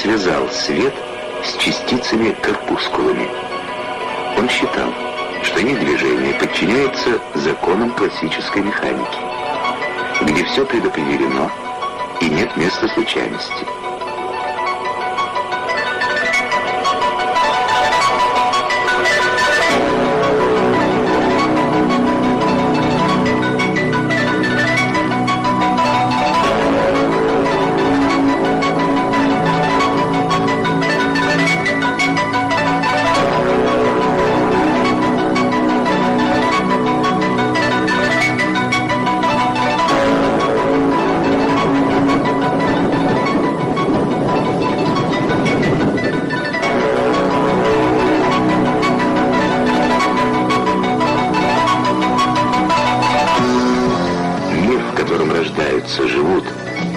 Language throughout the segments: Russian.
связал свет с частицами-корпускулами. Он считал, что их движение подчиняется законам классической механики, где все предопределено и нет места случайности. Живут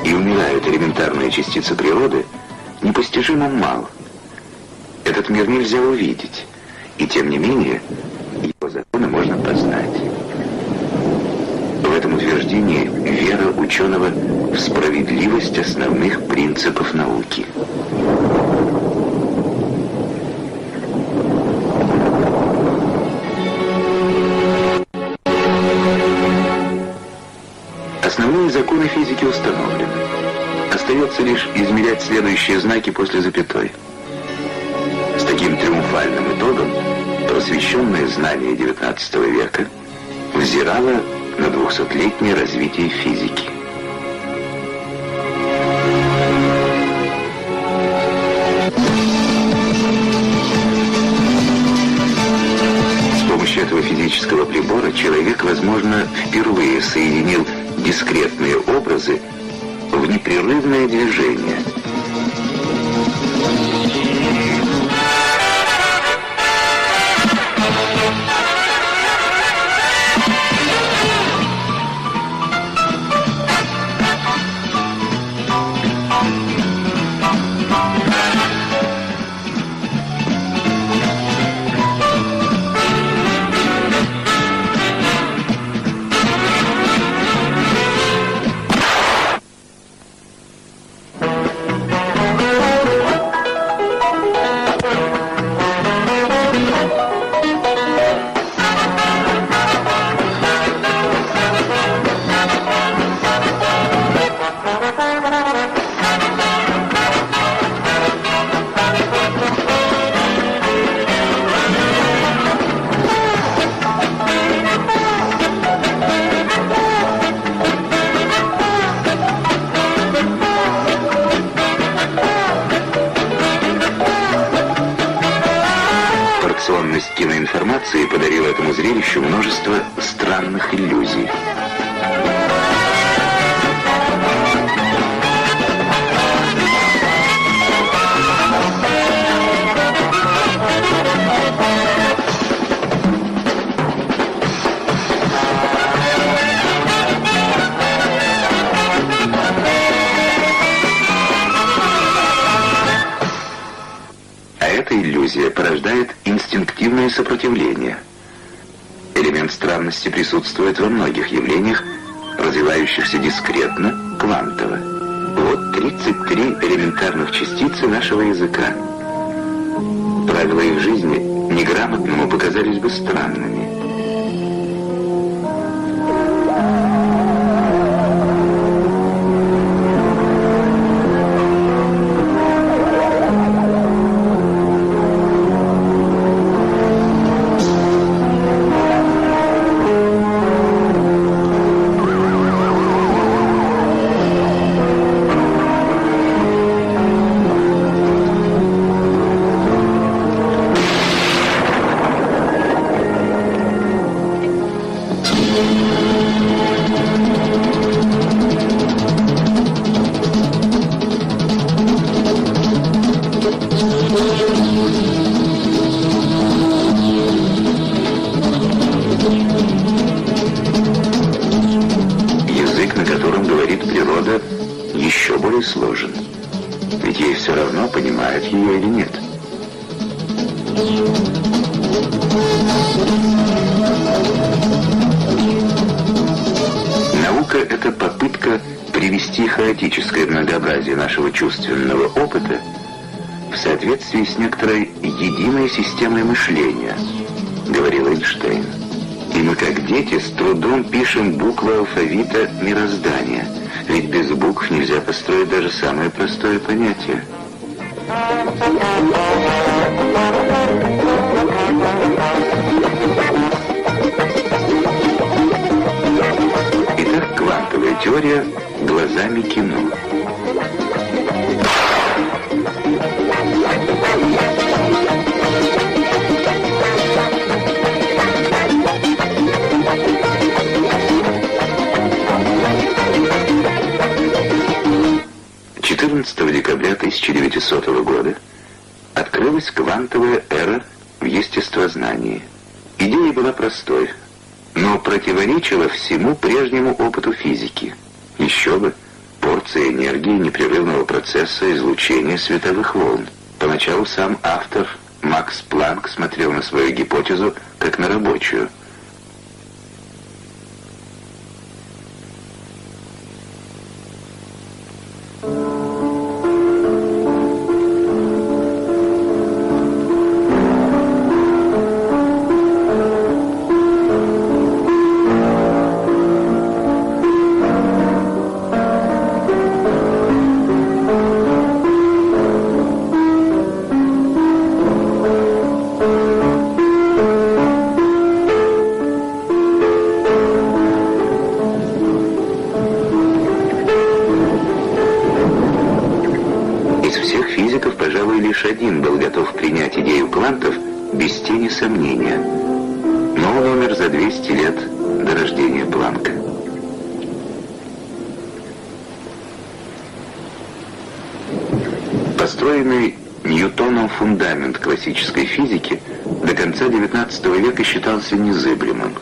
и умирают элементарные частицы природы, непостижимо мал. Этот мир нельзя увидеть, и тем не менее его законы можно познать. В этом утверждении вера ученого в справедливость основных принципов науки. Основные законы физики установлены. Остается лишь измерять следующие знаки после запятой. С таким триумфальным итогом просвещенное знание XIX века взирало на 200-летнее развитие физики. С помощью этого физического прибора человек, возможно, впервые соединил дискретные образы в непрерывное движение. Киноинформации подарила этому зрелищу множество странных иллюзий. Эта иллюзия порождает инстинктивное сопротивление. Элемент странности присутствует во многих явлениях, развивающихся дискретно, квантово. Вот 33 элементарных частицы нашего языка. Правила их жизни неграмотному показались бы странными. Язык, на котором говорит природа, еще более сложен. Ведь ей все равно, понимают ее или нет. Наука — это попытка привести хаотическое многообразие нашего чувственного опыта в соответствии с некоторой единой системой мышления, говорил Эйнштейн. И мы, как дети, с трудом пишем буквы алфавита мироздания, ведь без букв нельзя построить даже самое простое понятие. Итак, квантовая теория глазами кино. Декабря 1900 года открылась квантовая эра в естествознании. Идея была простой, но противоречила всему прежнему опыту физики. Еще бы, порция энергии непрерывного процесса излучения световых волн. Поначалу сам автор Макс Планк смотрел на свою гипотезу как на рабочую. Один был готов принять идею квантов без тени сомнения, но он умер за 200 лет до рождения Планка. Построенный Ньютоном фундамент классической физики до конца XIX века считался незыблемым.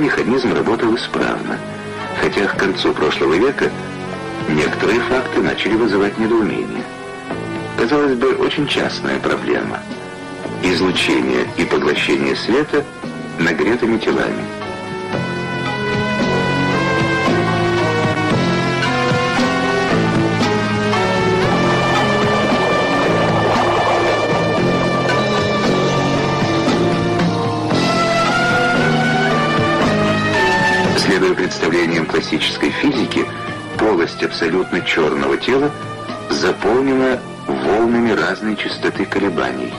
Механизм работал исправно, хотя к концу прошлого века некоторые факты начали вызывать недоумение. Казалось бы, очень частная проблема. Излучение и поглощение света нагретыми телами. Следуя представлениям классической физики, полость абсолютно черного тела заполнена волнами разной частоты колебаний.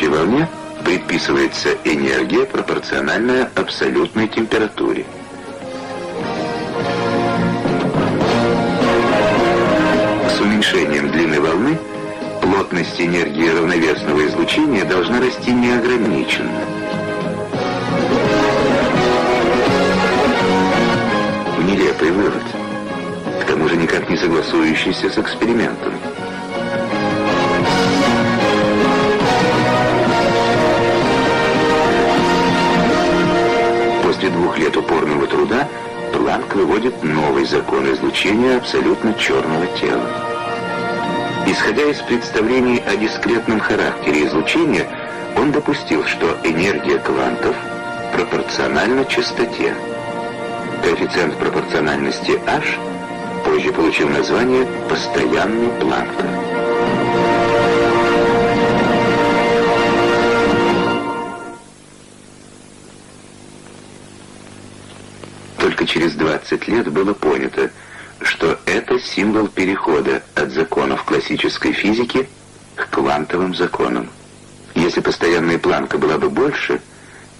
Волне предписывается энергия, пропорциональная абсолютной температуре. С уменьшением длины волны плотность энергии равновесного излучения должна расти неограниченно. Нелепый вывод, к тому же никак не согласующийся с экспериментом. После 2 лет упорного труда Планк выводит новый закон излучения абсолютно черного тела. Исходя из представлений о дискретном характере излучения, он допустил, что энергия квантов пропорциональна частоте. Коэффициент пропорциональности H позже получил название «постоянный Планка». Только через 20 лет было понято, что это символ перехода от законов классической физики к квантовым законам. Если постоянная Планка была бы больше,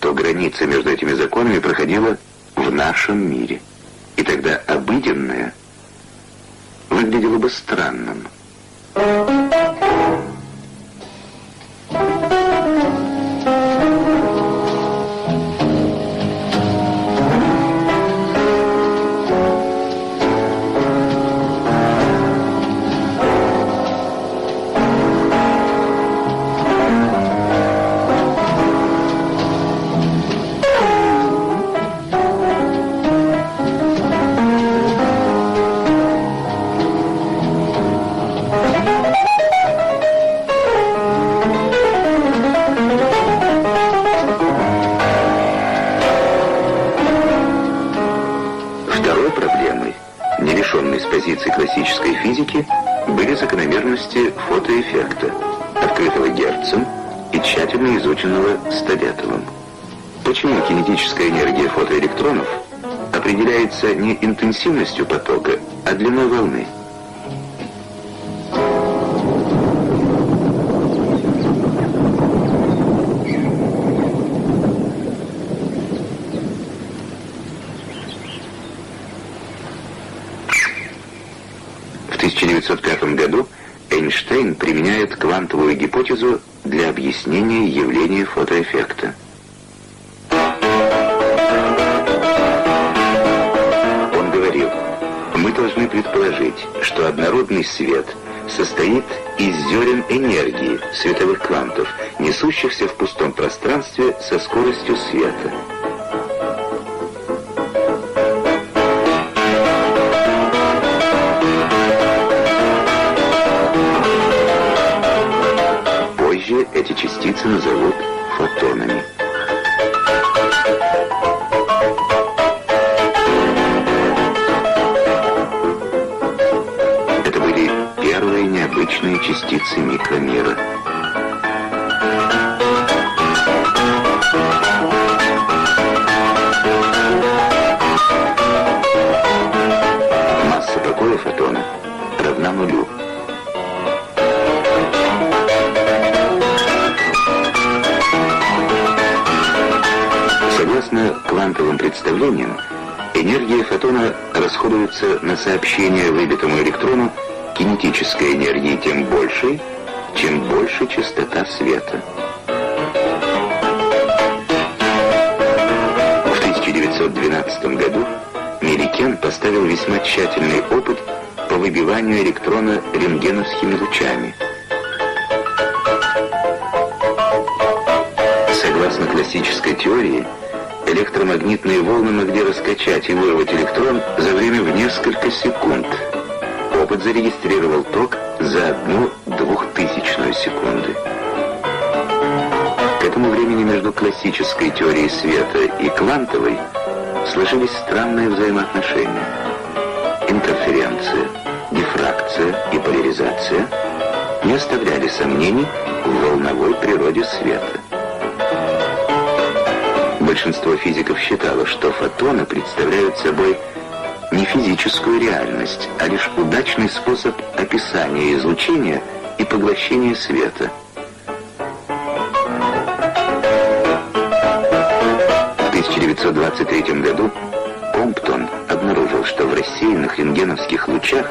то граница между этими законами проходила в нашем мире. И тогда обыденное выглядело бы странным. частицы классической физики были закономерности фотоэффекта, открытого Герцем и тщательно изученного Столетовым. Почему кинетическая энергия фотоэлектронов определяется не интенсивностью потока, а длиной волны? В 1905 году Эйнштейн применяет квантовую гипотезу для объяснения явления фотоэффекта. Он говорил: мы должны предположить, что однородный свет состоит из зерен энергии, световых квантов, несущихся в пустом пространстве со скоростью света. Позже эти частицы назовут фотонами. Это были первые необычные частицы микромира. Масса покоя фотона равна нулю. Согласно квантовым представлениям, энергия фотона расходуется на сообщение выбитому электрону кинетической энергии тем большей, чем больше частота света. В 1912 году Меликен поставил весьма тщательный опыт по выбиванию электрона рентгеновскими лучами. Согласно классической теории, электромагнитные волны могли раскачать и вырвать электрон за время в несколько секунд. Опыт зарегистрировал ток за 1/2000 секунды. К этому времени между классической теорией света и квантовой сложились странные взаимоотношения. Интерференция, дифракция и поляризация не оставляли сомнений в волновой природе света. Большинство физиков считало, что фотоны представляют собой не физическую реальность, а лишь удачный способ описания излучения и поглощения света. В 1923 году Комптон обнаружил, что в рассеянных рентгеновских лучах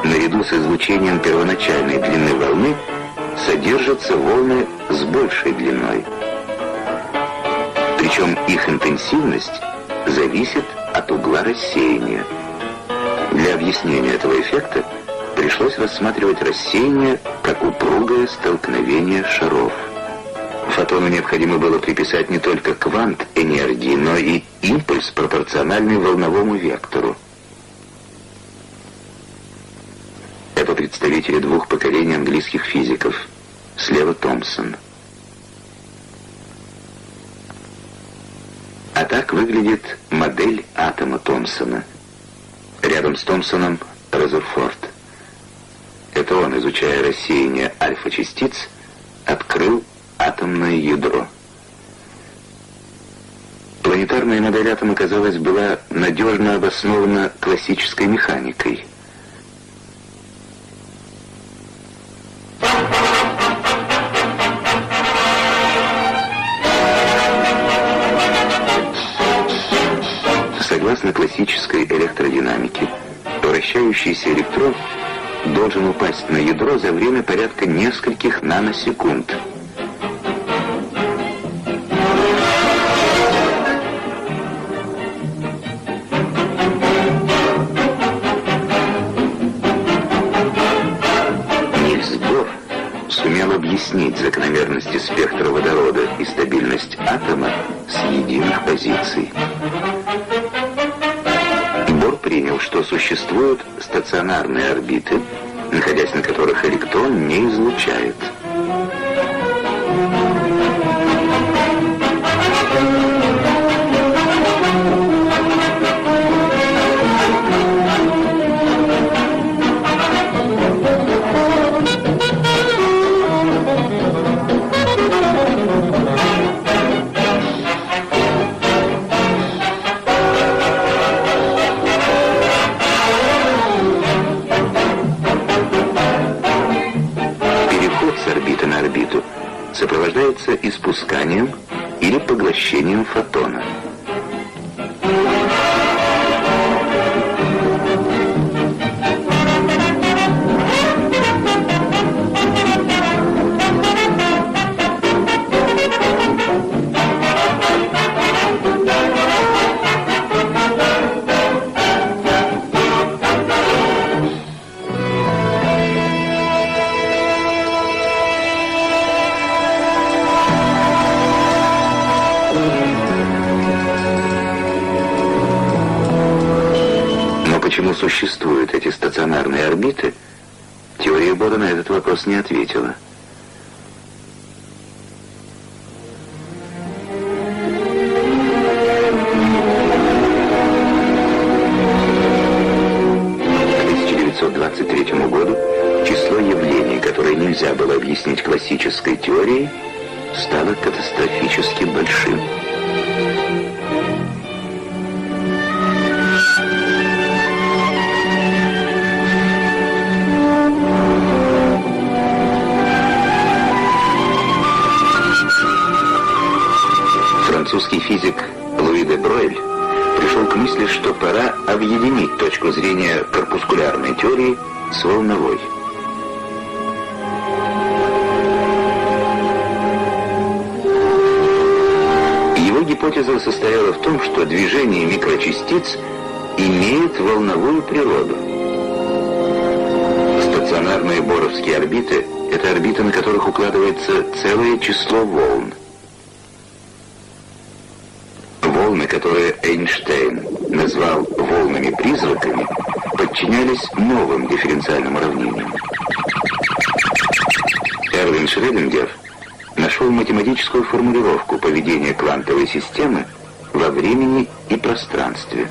наряду с излучением первоначальной длины волны содержатся волны с большей длиной. Причем их интенсивность зависит от угла рассеяния. Для объяснения этого эффекта пришлось рассматривать рассеяние как упругое столкновение шаров. Фотону необходимо было приписать не только квант энергии, но и импульс, пропорциональный волновому вектору. Это представители двух поколений английских физиков. Слева Томпсон. А так выглядит модель атома Томпсона. Рядом с Томпсоном Резерфорд. Это он, изучая рассеяние альфа-частиц, открыл атомное ядро. Планетарная модель атома, казалось, была надежно обоснована классической механикой. Согласно классической электродинамике, вращающийся электрон должен упасть на ядро за время порядка нескольких наносекунд. Нильс Бор сумел объяснить закономерности спектра водорода и стабильность атома с единых позиций. Бор принял, что существуют стационарные орбиты, находясь на которых электрон не излучает. является испусканием или поглощением фотона. Почему существуют эти стационарные орбиты, теория Бора на этот вопрос не ответила. К 1923 году число явлений, которые нельзя было объяснить классической теорией, стало катастрофически большим. Французский физик Луи де Бройль пришел к мысли, что пора объединить точку зрения корпускулярной теории с волновой. Его гипотеза состояла в том, что движение микрочастиц имеет волновую природу. Стационарные боровские орбиты — это орбиты, на которых укладывается целое число волн. Волны, которые Эйнштейн назвал волнами-призраками, подчинялись новым дифференциальным уравнениям. Эрвин Шрёдингер нашел математическую формулировку поведения квантовой системы во времени и пространстве.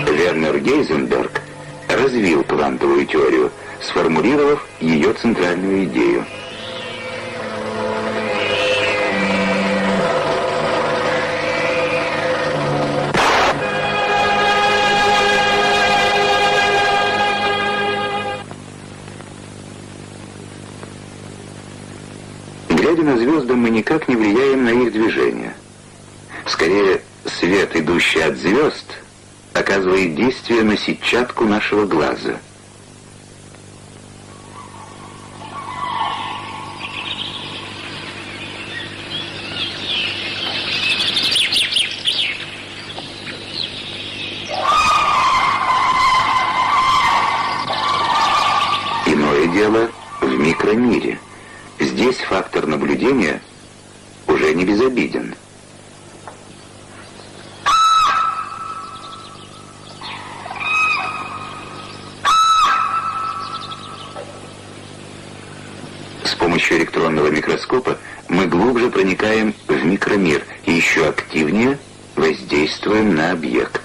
Вернер Гейзенберг развил квантовую теорию, сформулировав ее центральную идею. Глядя на звезды, мы никак не влияем на их движение. Скорее, свет, идущий от звезд, оказывает действие на сетчатку нашего глаза. Иное дело в микромире. Здесь фактор наблюдения уже не безобиден. С помощью электронного микроскопа мы глубже проникаем в микромир и еще активнее воздействуем на объект.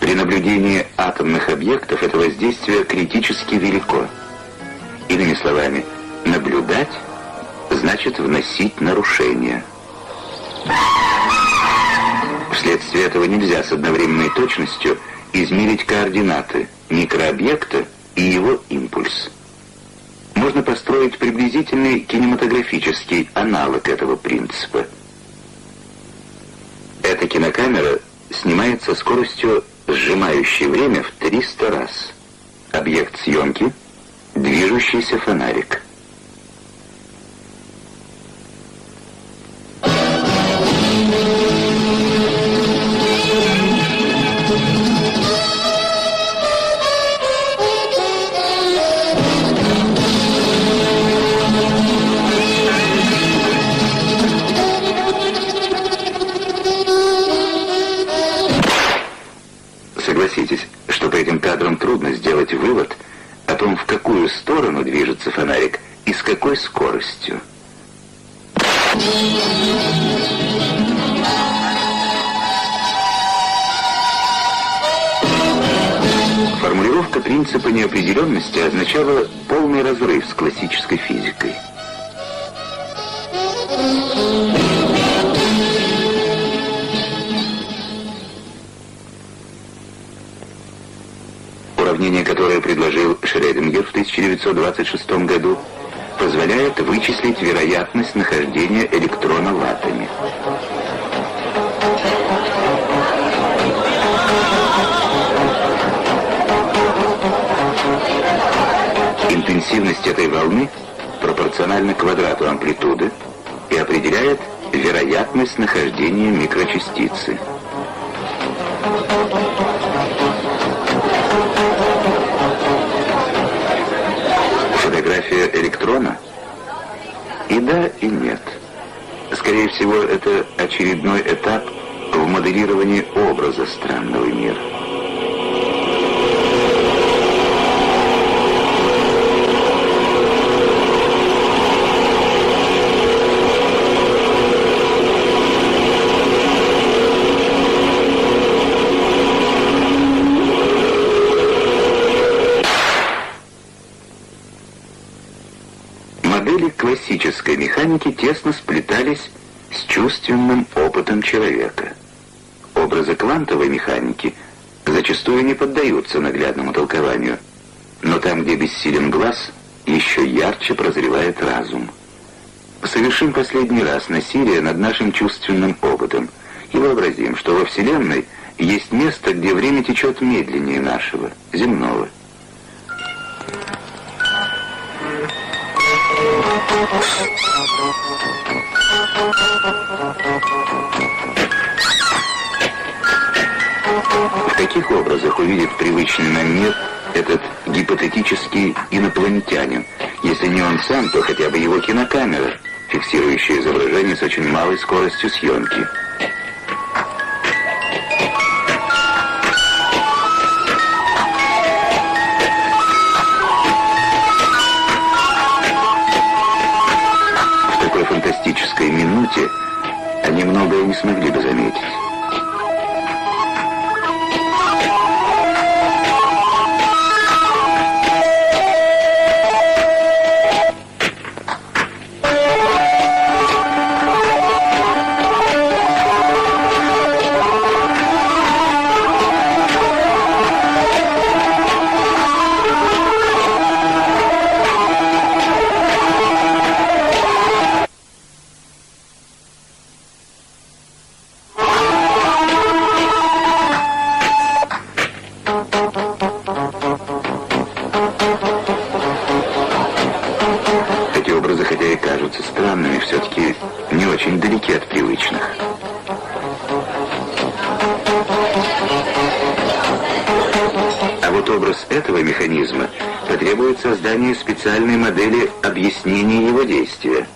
При наблюдении атомных объектов это воздействие критически велико. Иными словами, наблюдать значит вносить нарушения. Вследствие этого нельзя с одновременной точностью измерить координаты микрообъекта и его импульс. Можно построить приблизительный кинематографический аналог этого принципа. Эта кинокамера снимает со скоростью, сжимающей время в 300 раз. Объект съемки — движущийся фонарик. Согласитесь, что по этим кадрам трудно сделать вывод о том, в какую сторону движется фонарик и с какой скоростью. Формулировка принципа неопределенности означала полный разрыв с классической физикой. уравнение, которое предложил Шрёдингер в 1926 году, позволяет вычислить вероятность нахождения электрона в атоме. Интенсивность этой волны пропорциональна квадрату амплитуды и определяет вероятность нахождения микрочастицы. Фотография электрона? И да, и нет. Скорее всего, это очередной этап в моделировании образа странного мира. Модели классической механики тесно сплетались с чувственным опытом человека. Образы квантовой механики зачастую не поддаются наглядному толкованию, но там, где бессилен глаз, еще ярче прозревает разум. Совершим последний раз насилие над нашим чувственным опытом и вообразим, что во Вселенной есть место, где время течет медленнее нашего, земного. В каких образах увидит привычный нам мир этот гипотетический инопланетянин, если не он сам, то хотя бы его кинокамера, фиксирующая изображение с очень малой скоростью съемки? В такой фантастической минуте они многое не смогли бы заметить. Странными, все-таки не очень далеки от привычных. А вот образ этого механизма потребует создания специальной модели объяснения его действия.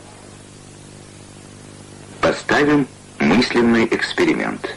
Поставим мысленный эксперимент.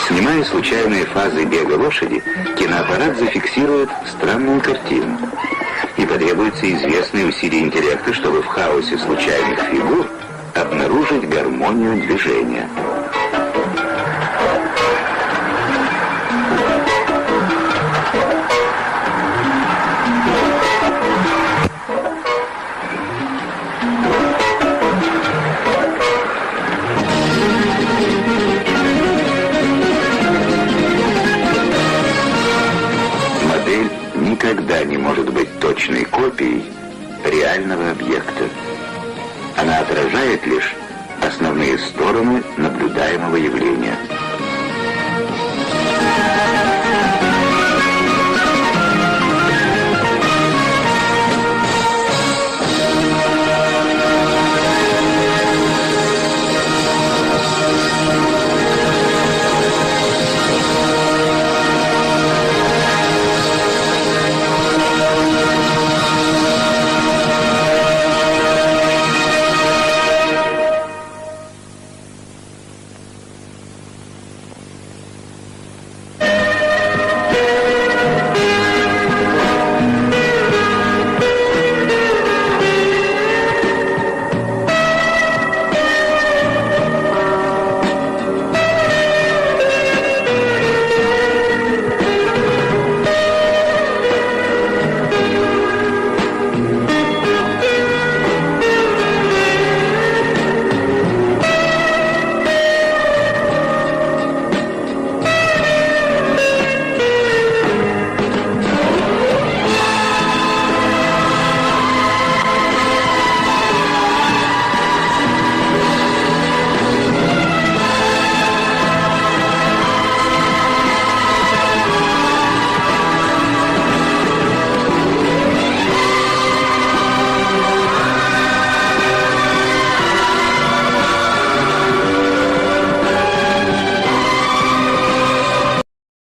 Снимая случайные фазы бега лошади, киноаппарат зафиксирует странную картину. И потребуется известные усилия интеллекта, чтобы в хаосе случайных фигур обнаружить гармонию движения. Никогда не может быть точной копией реального объекта. Она отражает лишь основные стороны наблюдаемого явления.